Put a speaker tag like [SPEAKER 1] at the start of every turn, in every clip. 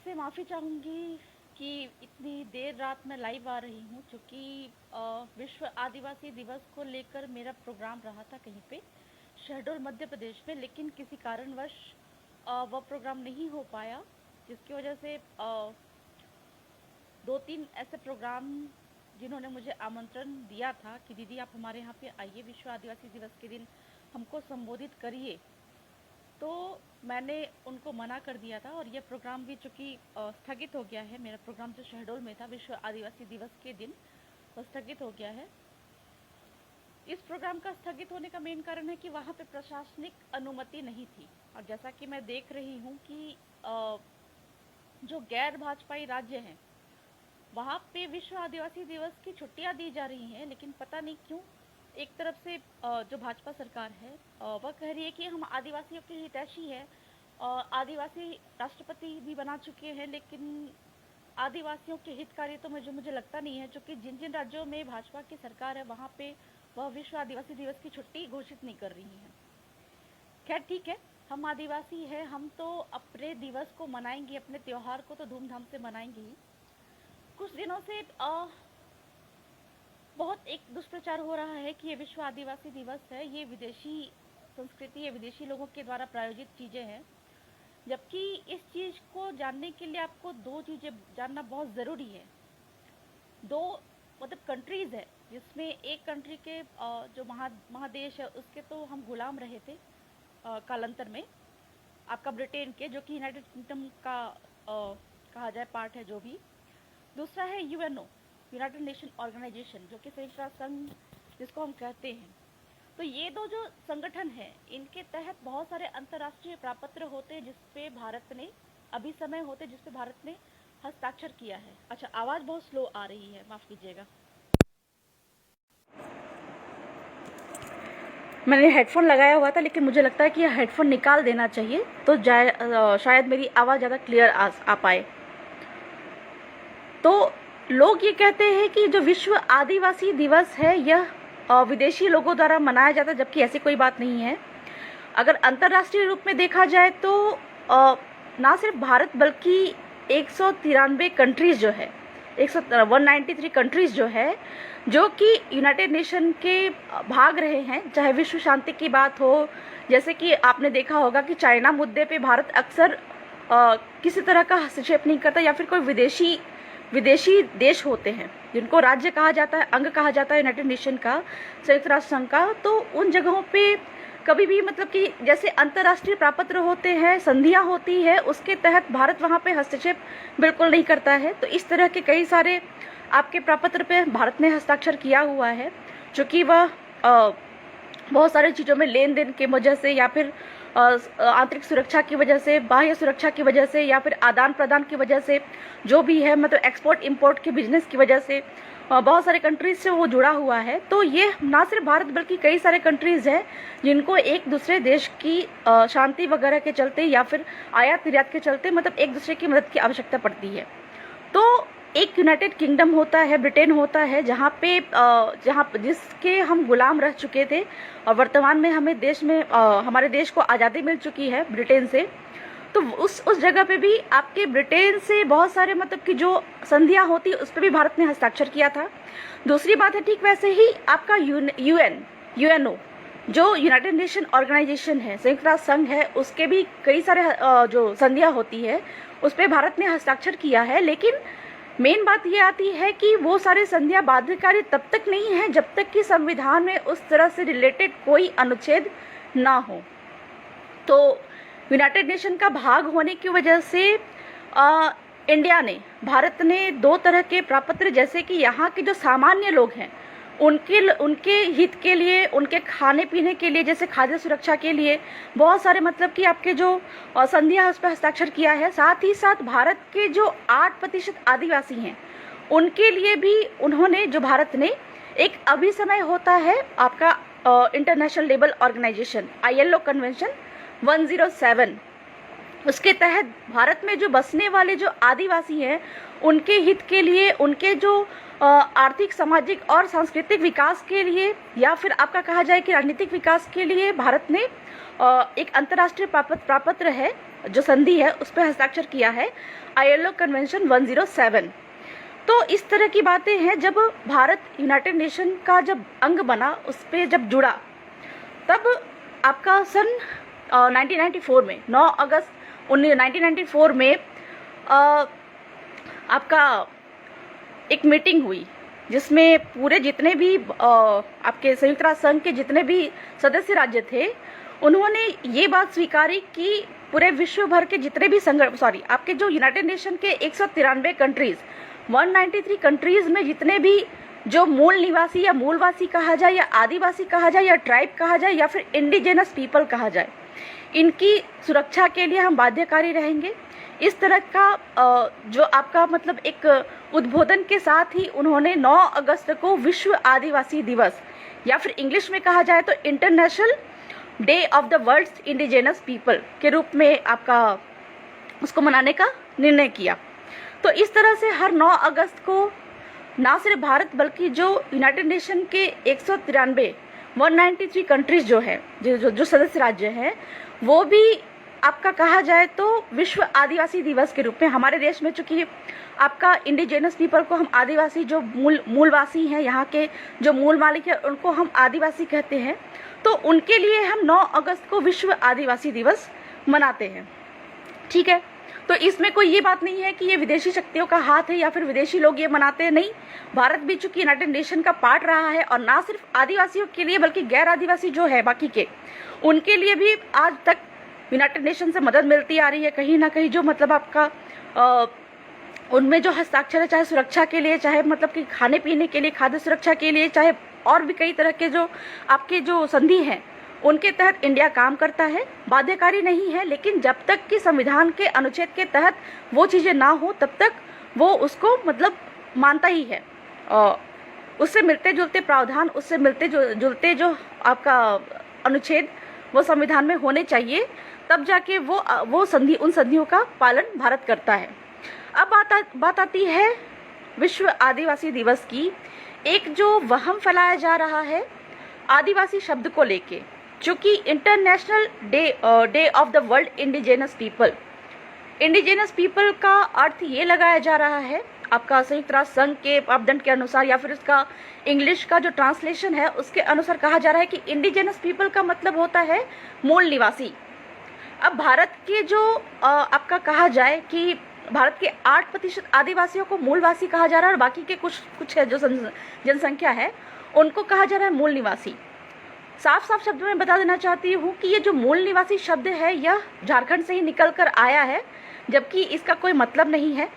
[SPEAKER 1] सबसे माफ़ी चाहूँगी कि इतनी देर रात में लाइव आ रही हूँ, क्योंकि विश्व आदिवासी दिवस को लेकर मेरा प्रोग्राम रहा था कहीं पे शहडोल मध्य प्रदेश में, लेकिन किसी कारणवश वह प्रोग्राम नहीं हो पाया, जिसकी वजह से दो तीन ऐसे प्रोग्राम जिन्होंने मुझे आमंत्रण दिया था कि दीदी आप हमारे यहाँ पे आइए, विश्व आदिवासी दिवस के दिन हमको संबोधित करिए, तो मैंने उनको मना कर दिया था। और यह प्रोग्राम भी चूँकि स्थगित हो गया है। मेरा प्रोग्राम जो शहडोल में था विश्व आदिवासी दिवस के दिन, वह स्थगित हो गया है। इस प्रोग्राम का स्थगित होने का मेन कारण है कि वहाँ पे प्रशासनिक अनुमति नहीं थी, और जैसा कि मैं देख रही हूँ कि जो गैर भाजपाई राज्य हैं वहाँ पे विश्व आदिवासी दिवस की छुट्टियाँ दी जा रही हैं, लेकिन पता नहीं क्यों एक तरफ से जो भाजपा सरकार है वह कह रही है कि हम आदिवासियों के हितैषी है, आदिवासी राष्ट्रपति भी बना चुके हैं, लेकिन आदिवासियों के हितकारी तो मुझे लगता नहीं है, क्योंकि जिन जिन राज्यों में भाजपा की सरकार है वहाँ पे वह विश्व आदिवासी दिवस की छुट्टी घोषित नहीं कर रही है। खैर ठीक है, हम आदिवासी हैं, हम तो अपने दिवस को मनाएंगे, अपने त्यौहार को तो धूमधाम से मनाएंगे ही। कुछ दिनों से बहुत एक दुष्प्रचार हो रहा है कि ये विश्व आदिवासी दिवस है, ये विदेशी संस्कृति है, विदेशी लोगों के द्वारा प्रायोजित चीज़ें हैं, जबकि इस चीज़ को जानने के लिए आपको दो चीज़ें जानना बहुत ज़रूरी है। दो मतलब कंट्रीज़ है, जिसमें एक कंट्री के जो महादेश है उसके तो हम गुलाम रहे थे कालांतर में, आपका ब्रिटेन के, जो कि यूनाइटेड किंगडम का कहा जाए पार्ट है जो भी। दूसरा है यूएनओ, यूनाइटेड नेशन ऑर्गेनाइजेशन, जो कि संयुक्त राष्ट्र संघ जिसको हम कहते हैं। तो ये दो जो संगठन हैं, इनके तहत बहुत सारे अंतर्राष्ट्रीय प्रपत्र होते हैं जिसपे भारत ने अभिसमय होते जिसपे भारत ने हस्ताक्षर किया है। अच्छा, आवाज़ बहुत स्लो आ रही है, माफ़ कीजिएगा। मैंने हेडफोन लगाया हुआ था, लेकिन मुझे लगता है कि यह हेडफोन निकाल देना चाहिए, तो शायद मेरी आवाज़ ज़्यादा क्लियर आ पाए। तो लोग ये कहते हैं कि जो विश्व आदिवासी दिवस है यह विदेशी लोगों द्वारा मनाया जाता है, जबकि ऐसी कोई बात नहीं है। अगर अंतर्राष्ट्रीय रूप में देखा जाए तो ना सिर्फ भारत बल्कि 193 कंट्रीज़ जो है 193 कंट्रीज़ जो है, जो कि यूनाइटेड नेशन के भाग रहे हैं, चाहे विश्व शांति की बात हो, जैसे कि आपने देखा होगा कि चाइना मुद्दे पे भारत अक्सर किसी तरह का हस्तक्षेप नहीं करता, या फिर कोई विदेशी देश होते हैं जिनको राज्य कहा जाता है, अंग कहा जाता है यूनाइटेड नेशन का, संयुक्त राष्ट्र संघ का, तो उन जगहों पे कभी भी मतलब कि जैसे अंतर्राष्ट्रीय प्रपत्र होते हैं, संधियां होती है, उसके तहत भारत वहाँ पे हस्तक्षेप बिल्कुल नहीं करता है। तो इस तरह के कई सारे आपके प्रपत्र पे भारत ने हस्ताक्षर किया हुआ है, चूँकि वह बहुत सारी चीज़ों में लेन देन की वजह से, या फिर आंतरिक सुरक्षा की वजह से, बाह्य सुरक्षा की वजह से, या फिर आदान प्रदान की वजह से, जो भी है मतलब एक्सपोर्ट इंपोर्ट के बिजनेस की वजह से बहुत सारे कंट्रीज से वो जुड़ा हुआ है। तो ये ना सिर्फ भारत बल्कि कई सारे कंट्रीज हैं जिनको एक दूसरे देश की शांति वगैरह के चलते, या फिर आयात निर्यात के चलते मतलब एक दूसरे की मदद की आवश्यकता पड़ती है। तो एक यूनाइटेड किंगडम होता है, ब्रिटेन होता है, जहाँ जिसके हम गुलाम रह चुके थे, और वर्तमान में हमारे देश को आज़ादी मिल चुकी है ब्रिटेन से। तो उस जगह पे भी आपके ब्रिटेन से बहुत सारे मतलब कि जो संधियाँ होती उस पर भी भारत ने हस्ताक्षर किया था। दूसरी बात है, ठीक वैसे ही आपका यूएनओ जो यूनाइटेड नेशन ऑर्गेनाइजेशन है, संयुक्त राष्ट्र संघ है, उसके भी कई सारे जो संधियाँ होती है उस पर भारत ने हस्ताक्षर किया है। लेकिन मेन बात ये आती है कि वो सारे संधियाँ बाध्यकारी तब तक नहीं है जब तक कि संविधान में उस तरह से रिलेटेड कोई अनुच्छेद ना हो। तो यूनाइटेड नेशन का भाग होने की वजह से भारत ने दो तरह के प्रपत्र, जैसे कि यहाँ के जो सामान्य लोग हैं उनके हित के लिए, उनके खाने पीने के लिए, जैसे खाद्य सुरक्षा के लिए बहुत सारे मतलब कि आपके जो संधियाँ उस पर हस्ताक्षर किया है। साथ ही साथ भारत के जो 8% आदिवासी हैं उनके लिए भी उन्होंने, जो भारत ने एक अभिसमय होता है आपका international labour organisation ILO convention 107, उसके तहत भारत में जो बसने वाले जो आदिवासी हैं उनके हित के लिए, उनके जो आर्थिक, सामाजिक और सांस्कृतिक विकास के लिए, या फिर आपका कहा जाए कि राजनीतिक विकास के लिए भारत ने एक अंतर्राष्ट्रीय प्रपत्र है जो संधि है उस पर हस्ताक्षर किया है, ILO कन्वेंशन 107। तो इस तरह की बातें हैं। जब भारत यूनाइटेड नेशन का जब अंग बना, उस पर जब जुड़ा, तब आपका सन 1994 में 9 अगस्त 1994 में आपका एक मीटिंग हुई, जिसमें पूरे जितने भी आपके संयुक्त राष्ट्र संघ के जितने भी सदस्य राज्य थे, उन्होंने ये बात स्वीकारी कि पूरे विश्व भर के जितने भी आपके जो यूनाइटेड नेशन के 193 कंट्रीज, 193 कंट्रीज में जितने भी जो मूल निवासी या मूलवासी कहा जाए या आदिवासी कहा जाए या ट्राइब कहा जाए या फिर इंडिजिनस पीपल कहा जाए, इनकी सुरक्षा के लिए हम बाध्यकारी रहेंगे। इस तरह का जो आपका मतलब एक उद्बोधन के साथ ही उन्होंने 9 अगस्त को विश्व आदिवासी दिवस या फिर इंग्लिश में कहा जाए तो international day of the world's indigenous people के रूप में आपका उसको मनाने का निर्णय किया। तो इस तरह से हर 9 अगस्त को ना सिर्फ भारत बल्कि जो यूनाइटेड नेशन के 193 कंट्रीज जो है, जो सदस्य राज्य हैं, वो भी आपका कहा जाए तो विश्व आदिवासी दिवस के रूप में, हमारे देश में चूंकि आपका इंडिजिनस पीपल को हम आदिवासी, जो मूलवासी हैं, यहाँ के जो मूल मालिक हैं, उनको हम आदिवासी कहते हैं, तो उनके लिए हम 9 अगस्त को विश्व आदिवासी दिवस मनाते हैं। ठीक है, तो इसमें कोई ये बात नहीं है कि ये विदेशी शक्तियों का हाथ है या फिर विदेशी लोग ये मनाते हैं, नहीं। भारत भी चूंकि यूनाइटेड नेशन का पार्ट रहा है, और ना सिर्फ आदिवासियों के लिए बल्कि गैर आदिवासी जो है बाकी के, उनके लिए भी आज तक यूनाइटेड नेशन से मदद मिलती आ रही है। कहीं ना कहीं जो मतलब आपका उनमें जो हस्ताक्षर है, चाहे सुरक्षा के लिए, चाहे मतलब कि खाने पीने के लिए, खाद्य सुरक्षा के लिए, चाहे और भी कई तरह के जो आपके जो संधि हैं, उनके तहत इंडिया काम करता है। बाध्यकारी नहीं है, लेकिन जब तक कि संविधान के अनुच्छेद के तहत वो चीज़ें ना हो, तब तक वो उसको मतलब मानता ही है। उससे मिलते जुलते प्रावधान, उससे मिलते जुलते जो आपका अनुच्छेद वो संविधान में होने चाहिए, तब जाके वो संधि, उन संधियों का पालन भारत करता है। अब बात आती है विश्व आदिवासी दिवस की। एक जो वहम फैलाया जा रहा है आदिवासी शब्द को लेके, चूंकि international day of the world indigenous people, indigenous people का अर्थ ये लगाया जा रहा है आपका संयुक्त राष्ट्र संघ के मापदंड के अनुसार, या फिर इसका इंग्लिश का जो ट्रांसलेशन है उसके अनुसार कहा जा रहा है कि इंडिजिनस पीपल का मतलब होता है मूल निवासी। अब भारत के जो आपका कहा जाए कि भारत के 8% आदिवासियों को मूलवासी कहा जा रहा है, और बाकी के कुछ है जो जनसंख्या है, उनको कहा जा रहा है मूल निवासी। साफ साफ शब्दों में बता देना चाहती हूँ कि ये जो मूल निवासी शब्द है, यह झारखंड से ही निकल कर आया है, जबकि इसका कोई मतलब नहीं है।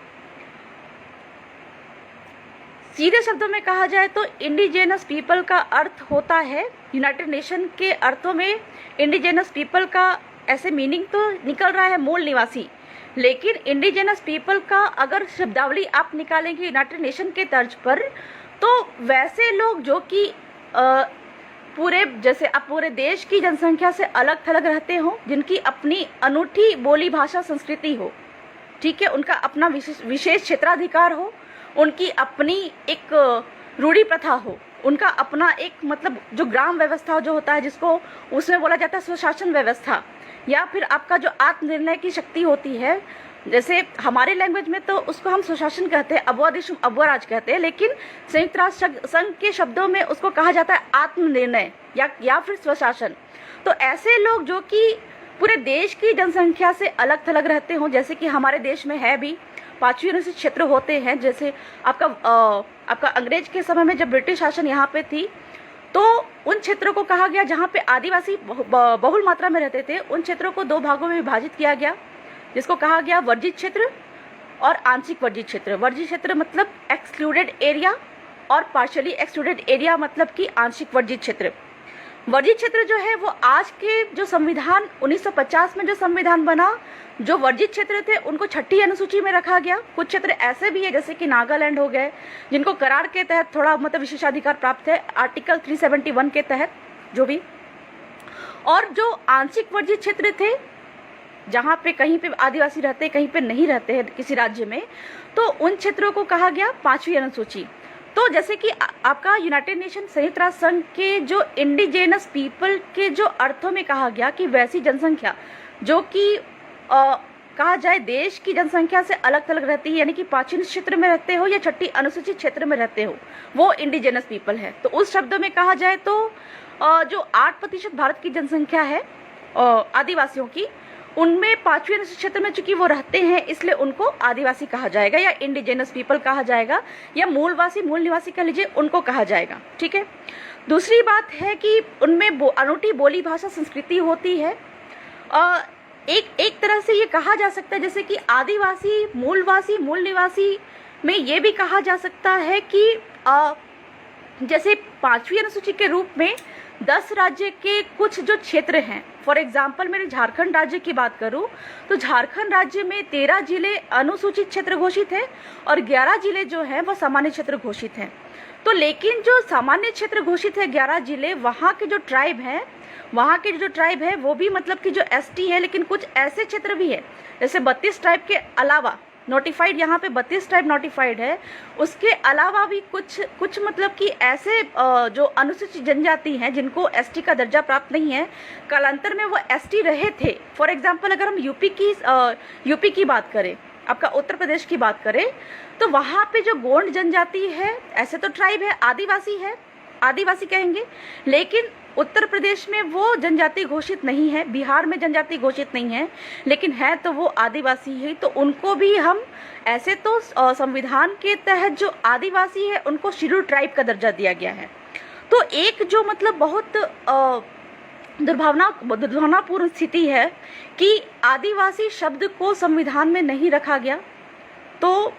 [SPEAKER 1] सीधे शब्दों में कहा जाए तो इंडिजिनस पीपल का अर्थ होता है, यूनाइटेड नेशन के अर्थों में इंडिजिनस पीपल का ऐसे मीनिंग तो निकल रहा है मूल निवासी, लेकिन इंडिजिनस पीपल का अगर शब्दावली आप निकालेंगे यूनाइटेड नेशन के तर्ज पर, तो वैसे लोग जो कि पूरे देश की जनसंख्या से अलग थलग रहते हों, जिनकी अपनी अनूठी बोली भाषा संस्कृति हो, ठीक है, उनका अपना विशेष क्षेत्राधिकार हो, उनकी अपनी एक रूढ़ी प्रथा हो, उनका अपना एक मतलब जो ग्राम व्यवस्था जो होता है, जिसको उसमें बोला जाता है स्वशासन व्यवस्था, या फिर आपका जो आत्मनिर्णय की शक्ति होती है, जैसे हमारे लैंग्वेज में तो उसको हम स्वशासन कहते हैं, अबुआ देशुम अबुआ राज कहते हैं, लेकिन संयुक्त राष्ट्र संघ के शब्दों में उसको कहा जाता है आत्मनिर्णय या फिर स्वशासन। तो ऐसे लोग जो कि पूरे देश की जनसंख्या से अलग थलग रहते हों, जैसे कि हमारे देश में है भी 5वीं अनुसूचित क्षेत्र होते हैं, जैसे आपका अंग्रेज के समय में जब ब्रिटिश शासन यहाँ पे थी, तो उन क्षेत्रों को कहा गया जहाँ पे आदिवासी बहुल मात्रा में रहते थे, उन क्षेत्रों को 2 भागों में विभाजित किया गया, जिसको कहा गया वर्जित क्षेत्र और आंशिक वर्जित क्षेत्र। वर्जित क्षेत्र मतलब एक्सक्लूडेड एरिया, और पार्शियली एक्सक्लूडेड एरिया मतलब कि आंशिक वर्जित क्षेत्र। वर्जित क्षेत्र जो है वो आज के जो संविधान 1950 में जो संविधान बना, जो वर्जित क्षेत्र थे उनको 6ठी अनुसूची में रखा गया। कुछ क्षेत्र ऐसे भी है जैसे कि नागालैंड हो गए, जिनको करार के तहत थोड़ा मतलब विशेषाधिकार प्राप्त है आर्टिकल 371 के तहत जो भी। और जो आंशिक वर्जित क्षेत्र थे, जहाँ पे कहीं पे आदिवासी रहते कहीं पे नहीं रहते हैं किसी राज्य में, तो उन क्षेत्रों को कहा गया 5वीं अनुसूची। तो जैसे कि आपका यूनाइटेड नेशन संयुक्त राष्ट्र संघ के जो इंडिजिनस पीपल के जो अर्थों में कहा गया कि वैसी जनसंख्या जो कि कहा जाए देश की जनसंख्या से अलग थलग रहती है, यानी कि 5वीं क्षेत्र में रहते हो या 6ठी अनुसूचित क्षेत्र में रहते हो, वो इंडिजिनस पीपल है। तो उस शब्द में कहा जाए तो जो 8% भारत की जनसंख्या है आदिवासियों की, उनमें 5वीं अनुसूचित क्षेत्र में चूंकि वो रहते हैं, इसलिए उनको आदिवासी कहा जाएगा या इंडिजिनस पीपल कहा जाएगा या मूलवासी, मूल निवासी कह लीजिए, उनको कहा जाएगा। ठीक है। दूसरी बात है कि उनमें अनूठी बोली भाषा संस्कृति होती है। एक तरह से ये कहा जा सकता है जैसे कि आदिवासी, मूलवासी, मूल निवासी में ये भी कहा जा सकता है कि जैसे 5वीं अनुसूची के रूप में 10 राज्य के कुछ जो क्षेत्र हैं, फॉर एग्जाम्पल मेरे झारखंड राज्य की बात करूं तो झारखंड राज्य में 13 जिले अनुसूचित क्षेत्र घोषित हैं और 11 जिले जो हैं वो सामान्य क्षेत्र घोषित हैं। तो लेकिन जो सामान्य क्षेत्र घोषित है 11 जिले, वहाँ के जो ट्राइब है वो भी मतलब कि जो एसटी है, लेकिन कुछ ऐसे क्षेत्र भी है जैसे 32 ट्राइब के अलावा नोटिफाइड, यहाँ पे 32 ट्राइब नोटिफाइड है, उसके अलावा भी कुछ मतलब कि ऐसे जो अनुसूचित जनजाति हैं जिनको एसटी का दर्जा प्राप्त नहीं है, कालांतर में वो एसटी रहे थे। फॉर एग्जांपल अगर हम यूपी की बात करें, आपका उत्तर प्रदेश की बात करें, तो वहाँ पे जो गोंड जनजाति है, ऐसे तो ट्राइब है, आदिवासी कहेंगे, लेकिन उत्तर प्रदेश में वो जनजाति घोषित नहीं है, बिहार में जनजाति घोषित नहीं है, लेकिन है तो वो आदिवासी ही, तो उनको भी हम ऐसे तो संविधान के तहत जो आदिवासी है उनको शेड्यूल ट्राइब का दर्जा दिया गया है। तो एक जो मतलब बहुत दुर्भावनापूर्ण स्थिति है कि आदिवासी शब्द को संविधान में नहीं रखा गया। तो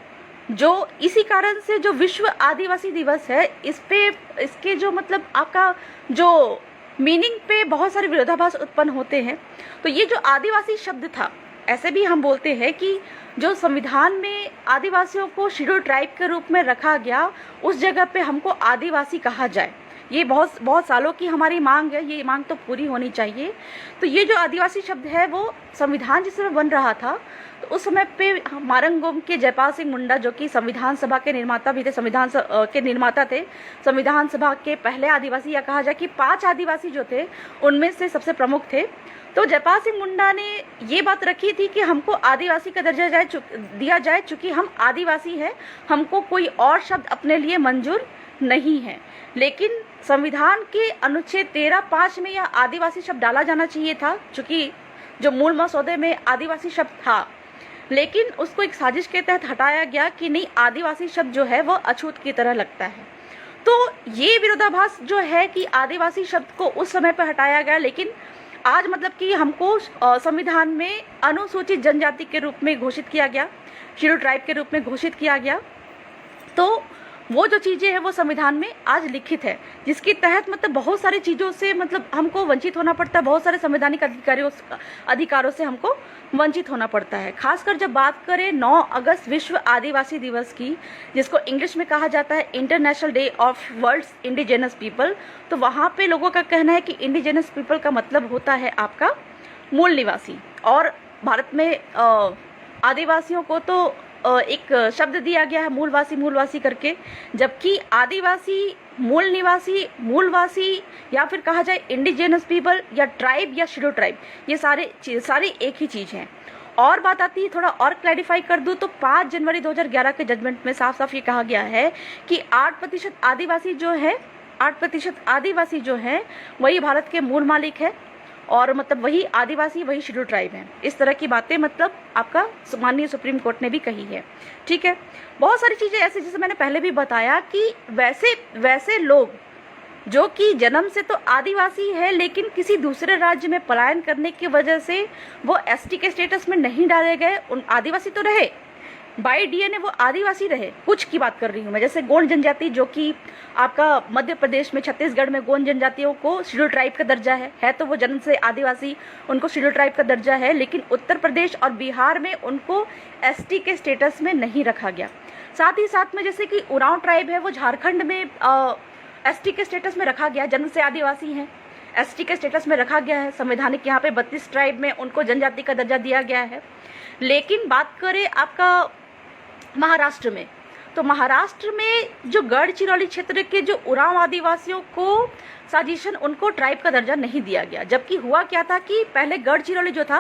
[SPEAKER 1] जो इसी कारण से जो विश्व आदिवासी दिवस है, इसके जो मतलब आपका जो मीनिंग पे बहुत सारे विरोधाभास उत्पन्न होते हैं। तो ये जो आदिवासी शब्द था, ऐसे भी हम बोलते हैं कि जो संविधान में आदिवासियों को शेड्यूल ट्राइब के रूप में रखा गया, उस जगह पे हमको आदिवासी कहा जाए। ये बहुत सालों की हमारी मांग है, ये मांग तो पूरी होनी चाहिए। तो ये जो आदिवासी शब्द है वो संविधान जिस समय बन रहा था, तो उस समय पे मारंगोम के जयपाल सिंह मुंडा, जो कि संविधान सभा के निर्माता भी थे, संविधान सभा के पहले आदिवासी, या कहा जाए कि 5 आदिवासी जो थे उनमें से सबसे प्रमुख थे। तो जयपाल सिंह मुंडा ने ये बात रखी थी कि हमको आदिवासी का दर्जा दिया जाए, चूँकि हम आदिवासी हैं, हमको कोई और शब्द अपने लिए मंजूर नहीं है। लेकिन संविधान के अनुच्छेद 13(5) में यह आदिवासी शब्द डाला जाना चाहिए था, चूँकि जो मूल मसौदे में आदिवासी शब्द था, लेकिन उसको एक साजिश के तहत हटाया गया कि नहीं, आदिवासी शब्द जो है वो अछूत की तरह लगता है। तो ये विरोधाभास जो है कि आदिवासी शब्द को उस समय पर हटाया गया, लेकिन आज मतलब कि हमको संविधान में अनुसूचित जनजाति के रूप में घोषित किया गया, शेड्यूल ट्राइब के रूप में घोषित किया गया। तो वो जो चीज़ें हैं वो संविधान में आज लिखित है, जिसके तहत मतलब बहुत सारी चीज़ों से मतलब हमको वंचित होना पड़ता है, बहुत सारे संवैधानिक अधिकारों से हमको वंचित होना पड़ता है। खासकर जब बात करें 9 अगस्त विश्व आदिवासी दिवस की, जिसको इंग्लिश में कहा जाता है international day of world's indigenous people, तो वहाँ पे लोगों का कहना है कि इंडिजिनस पीपल का मतलब होता है आपका मूल निवासी। और भारत में आदिवासियों को तो एक शब्द दिया गया है मूलवासी करके, जबकि आदिवासी, मूल निवासी, मूलवासी या फिर कहा जाए इंडिजिनस पीपल या ट्राइब या शेड्यूल ट्राइब, ये सारी एक ही चीज़ हैं। और बात आती है, थोड़ा और क्लैरिफाई कर दूँ तो 5 जनवरी 2011 के जजमेंट में साफ साफ ये कहा गया है कि 8% आदिवासी जो हैं वही भारत के मूल मालिक है, और मतलब वही आदिवासी, वही शेड्यूल ट्राइब है। इस तरह की बातें मतलब आपका माननीय सुप्रीम कोर्ट ने भी कही है। ठीक है। बहुत सारी चीज़ें ऐसे, जैसे मैंने पहले भी बताया कि वैसे लोग जो कि जन्म से तो आदिवासी है, लेकिन किसी दूसरे राज्य में पलायन करने की वजह से वो एसटी के स्टेटस में नहीं डाले गए, उन आदिवासी तो रहे, बाई डीएनए वो आदिवासी रहे। कुछ की बात कर रही हूँ मैं, जैसे गोंड जनजाति, जो कि आपका मध्य प्रदेश में, छत्तीसगढ़ में गोंड जनजातियों को शेड्यूल ट्राइब का दर्जा है तो वो जन्म से आदिवासी, उनको शेड्यूल ट्राइब का दर्जा है, लेकिन उत्तर प्रदेश और बिहार में उनको एसटी के स्टेटस में नहीं रखा गया। साथ ही साथ में जैसे कि उरांव ट्राइब है, वो झारखंड में एसटी के स्टेटस में रखा गया, जन्म से आदिवासी हैं, एसटी के स्टेटस में रखा गया है। संवैधानिक यहाँ पे 32 ट्राइब में उनको जनजाति का दर्जा दिया गया है। लेकिन बात करें आपका महाराष्ट्र में, तो महाराष्ट्र में जो गढ़चिरौली क्षेत्र के जो उरांव आदिवासियों को साजिशन उनको ट्राइब का दर्जा नहीं दिया गया, जबकि हुआ क्या था कि पहले गढ़चिरौली जो था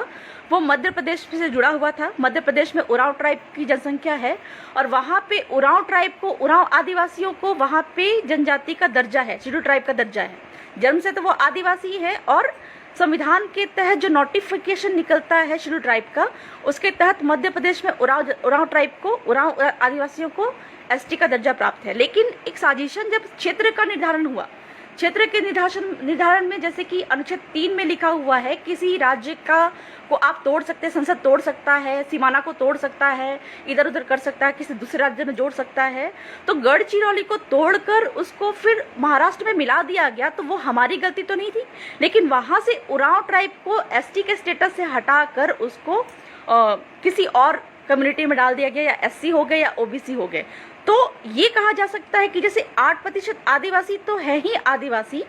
[SPEAKER 1] वो मध्य प्रदेश से जुड़ा हुआ था। मध्य प्रदेश में उरांव ट्राइब की जनसंख्या है और वहाँ पे उरांव ट्राइब को, उरांव आदिवासियों को वहाँ पे जनजाति का दर्जा है, शेड्यूल ट्राइब का दर्जा है। जन्म से तो वो आदिवासी है और संविधान के तहत जो नोटिफिकेशन निकलता है शेड्यूल ट्राइब का, उसके तहत मध्य प्रदेश में उरांव ट्राइब को, उरांव आदिवासियों को एसटी का दर्जा प्राप्त है। लेकिन एक साजिशन जब क्षेत्र का निर्धारण हुआ, क्षेत्र के निर्धारण में जैसे कि अनुच्छेद 3 में लिखा हुआ है, किसी राज्य का को आप तोड़ सकते हैं, संसद तोड़ सकता है, सीमाना को तोड़ सकता है, इधर उधर कर सकता है, किसी दूसरे राज्य में जोड़ सकता है। तो गढ़चिरौली को तोड़कर उसको फिर महाराष्ट्र में मिला दिया गया, तो वो हमारी गलती तो नहीं थी। लेकिन वहां से उरांव ट्राइब को एसटी के स्टेटस से हटाकर उसको किसी और कम्युनिटी में डाल दिया गया, या एससी हो गए या ओबीसी हो गए। तो ये कहा जा सकता है कि जैसे 8% आदिवासी तो है ही आदिवासी,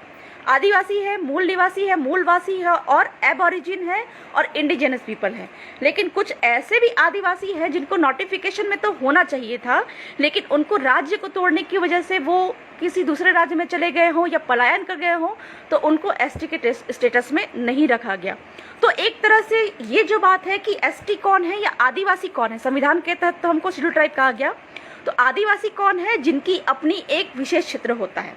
[SPEAKER 1] आदिवासी है, मूल निवासी है, मूलवासी है और एबोरिजिन है और इंडिजिनस पीपल है। लेकिन कुछ ऐसे भी आदिवासी हैं जिनको नोटिफिकेशन में तो होना चाहिए था, लेकिन उनको राज्य को तोड़ने की वजह से वो किसी दूसरे राज्य में चले गए हों या पलायन कर गए हों, तो उनको एसटी के स्टेटस में नहीं रखा गया। तो एक तरह से ये जो बात है कि एसटी कौन है या आदिवासी कौन है, संविधान के तहत तो हमको शेड्यूल ट्राइब कहा गया, तो आदिवासी कौन है जिनकी अपनी एक विशेष क्षेत्र होता है।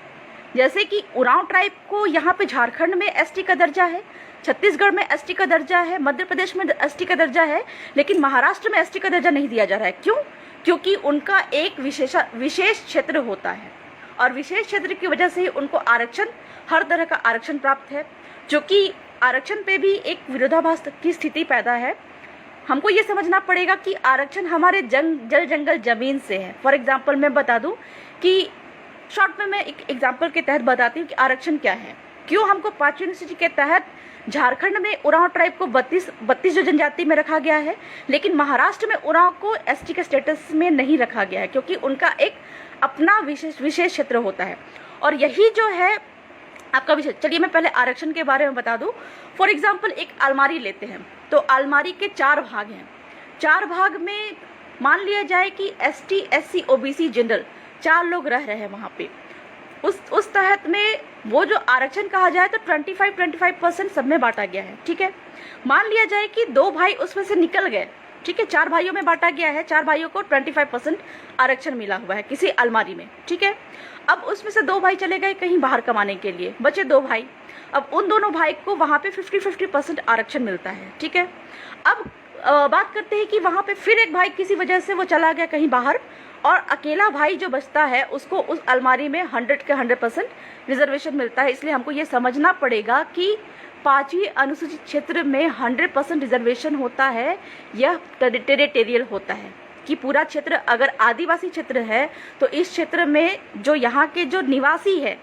[SPEAKER 1] जैसे कि उरांव ट्राइब को यहाँ पे झारखंड में एसटी का दर्जा है, छत्तीसगढ़ में एसटी का दर्जा है, मध्य प्रदेश में एसटी का दर्जा है, लेकिन महाराष्ट्र में एसटी का दर्जा नहीं दिया जा रहा है। क्यों? क्योंकि उनका एक विशेष क्षेत्र होता है और विशेष क्षेत्र की वजह से ही उनको आरक्षण, हर तरह का आरक्षण प्राप्त है, जो कि आरक्षण पे भी एक विरोधाभास की स्थिति पैदा है। हमको ये समझना पड़ेगा कि आरक्षण हमारे जल जंगल जमीन से है। फॉर एग्जाम्पल मैं बता दूं कि शॉर्ट में मैं एक एग्जाम्पल के तहत बताती हूँ कि आरक्षण क्या है। क्यों हमको 5वीं अनुसूची के तहत झारखंड में उरांव ट्राइब को 32 जो जनजाति में रखा गया है, लेकिन महाराष्ट्र में उरांव को एसटी के स्टेटस में नहीं रखा गया है, क्योंकि उनका एक अपना विशेष क्षेत्र होता है और यही जो है आपका विषय। चलिए मैं पहले आरक्षण के बारे में बता दूं। फॉर एग्जाम्पल एक अलमारी लेते हैं, तो अलमारी के 4 भाग हैं। 4 भाग में मान लिया जाए कि एसटी, एससी, ओबीसी, जनरल 4 लोग रह रहे हैं वहाँ पे। उस तहत में वो जो आरक्षण कहा जाए तो 25% सब में बांटा गया है। ठीक है, मान लिया जाए कि 2 भाई उसमें से निकल गए। ठीक है, 4 भाइयों में बांटा गया है, 4 भाइयों को 25% आरक्षण मिला हुआ है किसी अलमारी में। ठीक है, अब उसमें से 2 भाई चले गए कहीं बाहर कमाने के लिए, बचे 2 भाई। अब उन दोनों भाई को वहाँ पे 50-50% आरक्षण मिलता है। ठीक है, अब बात करते हैं कि वहाँ पे फिर एक भाई किसी वजह से वो चला गया कहीं बाहर, और अकेला भाई जो बचता है उसको उस अलमारी में 100 के 100% रिजर्वेशन मिलता है। इसलिए हमको ये समझना पड़ेगा कि 5वीं अनुसूचित क्षेत्र में 100% रिजर्वेशन होता है, यह टेरिटोरियल होता है कि पूरा क्षेत्र अगर आदिवासी क्षेत्र है तो इस क्षेत्र में जो यहाँ के जो निवासी है,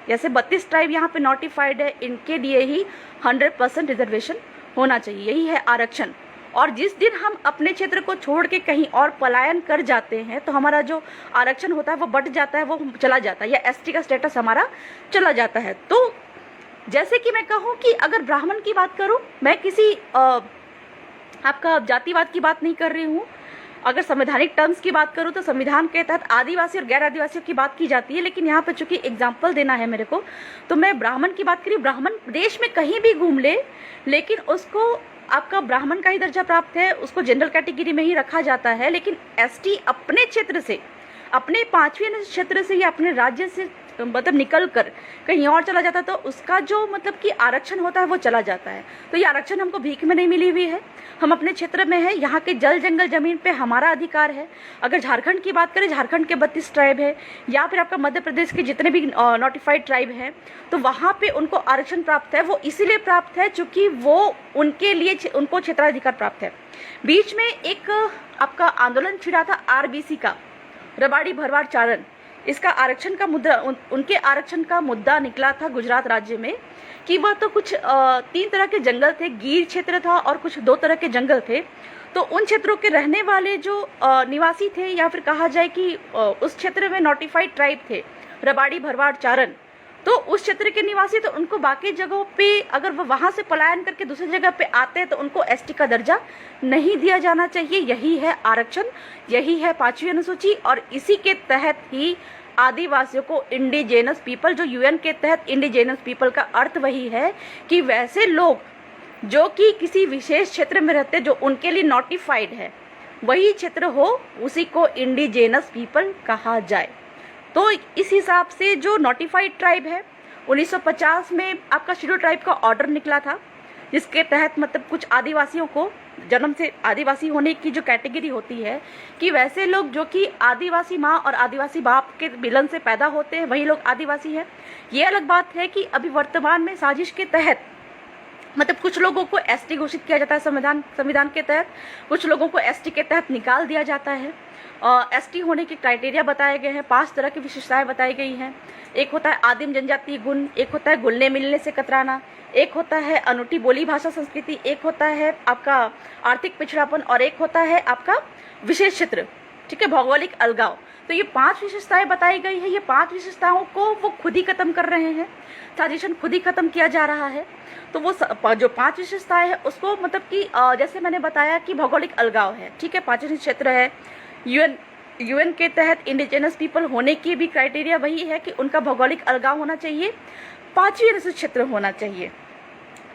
[SPEAKER 1] जैसे 32 ट्राइब यहाँ पे नोटिफाइड है, इनके लिए ही 100% रिजर्वेशन होना चाहिए। यही है आरक्षण। और जिस दिन हम अपने क्षेत्र को छोड़ के कहीं और पलायन कर जाते हैं तो हमारा जो आरक्षण होता है वो बट जाता है, वो चला जाता है, या एसटी का स्टेटस हमारा चला जाता है। तो जैसे कि मैं कहूँ कि अगर ब्राह्मण की बात करूँ, मैं किसी आपका जातिवाद की बात नहीं कर रही हूँ। अगर संवैधानिक टर्म्स की बात करूँ तो संविधान के तहत आदिवासी और गैर आदिवासियों की बात की जाती है, लेकिन यहाँ पे चूंकि एग्जाम्पल देना है मेरे को, तो मैं ब्राह्मण की बात करी। ब्राह्मण देश में कहीं भी घूम ले, लेकिन उसको आपका ब्राह्मण का ही दर्जा प्राप्त है, उसको जनरल कैटेगरी में ही रखा जाता है। लेकिन एसटी अपने क्षेत्र से, अपने 5वीं क्षेत्र से या अपने राज्य से मतलब निकल कर कहीं और चला जाता है, तो उसका जो मतलब कि आरक्षण होता है वो चला जाता है। तो ये आरक्षण हमको भीख में नहीं मिली हुई है, हम अपने क्षेत्र में है, यहाँ के जल जंगल जमीन पे हमारा अधिकार है। अगर झारखंड की बात करें, झारखंड के 32 ट्राइब है, या फिर आपका मध्य प्रदेश के जितने भी नोटिफाइड ट्राइब हैं, तो वहाँ पे उनको आरक्षण प्राप्त है। वो इसीलिए प्राप्त है चूँकि वो उनके लिए उनको क्षेत्राधिकार प्राप्त है। बीच में एक आपका आंदोलन छिड़ा था आरबीसी का, रबाड़ी भरवाड़ चारण, इसका आरक्षण का मुद्दा, उनके आरक्षण का मुद्दा निकला था गुजरात राज्य में कि वह तो कुछ 3 तरह के जंगल थे, गिर क्षेत्र था और कुछ 2 तरह के जंगल थे। तो उन क्षेत्रों के रहने वाले जो निवासी थे, या फिर कहा जाए कि उस क्षेत्र में नोटिफाइड ट्राइब थे, रबाड़ी भरवाड़ चारण, तो उस क्षेत्र के निवासी, तो उनको बाकी जगहों पे अगर वो वहाँ से पलायन करके दूसरी जगह पे आते हैं तो उनको एसटी का दर्जा नहीं दिया जाना चाहिए। यही है आरक्षण, यही है 5वीं अनुसूची, और इसी के तहत ही आदिवासियों को इंडिजेनस पीपल, जो यूएन के तहत इंडिजेनस पीपल का अर्थ वही है कि वैसे लोग जो कि किसी विशेष क्षेत्र में रहते, जो उनके लिए नोटिफाइड है, वही क्षेत्र हो, उसी को इंडिजेनस पीपल कहा जाए। तो इस हिसाब से जो नोटिफाइड ट्राइब है, 1950 में आपका शेड्यूल ट्राइब का ऑर्डर निकला था, जिसके तहत मतलब कुछ आदिवासियों को जन्म से आदिवासी होने की जो कैटेगरी होती है कि वैसे लोग जो कि आदिवासी माँ और आदिवासी बाप के मिलन से पैदा होते हैं, वही लोग आदिवासी हैं। ये अलग बात है कि अभी वर्तमान में साजिश के तहत मतलब कुछ लोगों को एसटी घोषित किया जाता है संविधान के तहत, कुछ लोगों को एसटी के तहत निकाल दिया जाता है। एसटी होने के क्राइटेरिया बताए गए हैं, 5 तरह की विशेषताएं बताई गई हैं। एक होता है आदिम जनजातीय गुण, एक होता है घुलने मिलने से कतराना, एक होता है अनूठी बोली भाषा संस्कृति, एक होता है आपका आर्थिक पिछड़ापन, और एक होता है आपका विशेष क्षेत्र, ठीक है, भौगोलिक अलगाव। तो ये 5 विशेषताएं बताई गई है। ये 5 विशेषताओं को वो खुद ही खत्म कर रहे हैं, साजिशन खुद ही खत्म किया जा रहा है। तो वो जो 5 विशेषताएं है उसको मतलब कि जैसे मैंने बताया कि भौगोलिक अलगाव है, ठीक है, 5वां क्षेत्र है। यूएन के तहत इंडिजिनस पीपल होने की भी क्राइटेरिया वही है कि उनका भौगोलिक अलगाव होना चाहिए, 5वीं अनुसूची क्षेत्र होना चाहिए,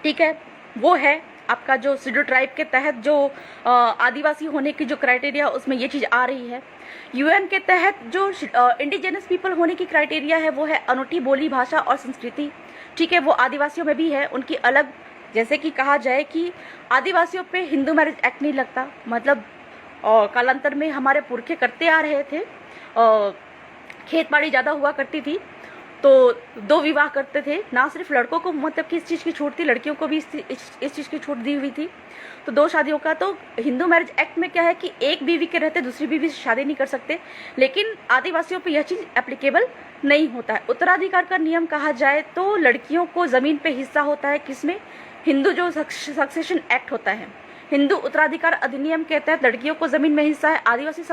[SPEAKER 1] ठीक है। वो है आपका जो शेड्यूल ट्राइब के तहत जो आदिवासी होने की जो क्राइटेरिया, उसमें ये चीज़ आ रही है। यूएन के तहत जो इंडिजिनस पीपल होने की क्राइटेरिया है वो है अनूठी बोली भाषा और संस्कृति, ठीक है, वो आदिवासियों में भी है, उनकी अलग। जैसे कि कहा जाए कि आदिवासियों पे हिंदू मैरिज एक्ट नहीं लगता, मतलब कालांतर में हमारे पुरखे करते आ रहे थे, खेत बाड़ी ज़्यादा हुआ करती थी, तो 2 विवाह करते थे। ना सिर्फ लड़कों को मतलब कि इस चीज़ की छूट थी, लड़कियों को भी इस चीज़ की छूट दी हुई थी, तो 2 शादियों का। तो हिंदू मैरिज एक्ट में क्या है कि एक बीवी के रहते दूसरी बीवी से शादी नहीं कर सकते, लेकिन आदिवासियों पे यह चीज़ एप्लीकेबल नहीं होता है। उत्तराधिकार का नियम कहा जाए तो लड़कियों को ज़मीन पे हिस्सा होता है, किसमें, हिंदू जो सक्सेशन एक्ट होता है, हिंदू उत्तराधिकार अधिनियम के तहत लड़कियों को ज़मीन में हिस्सा है। आदिवासी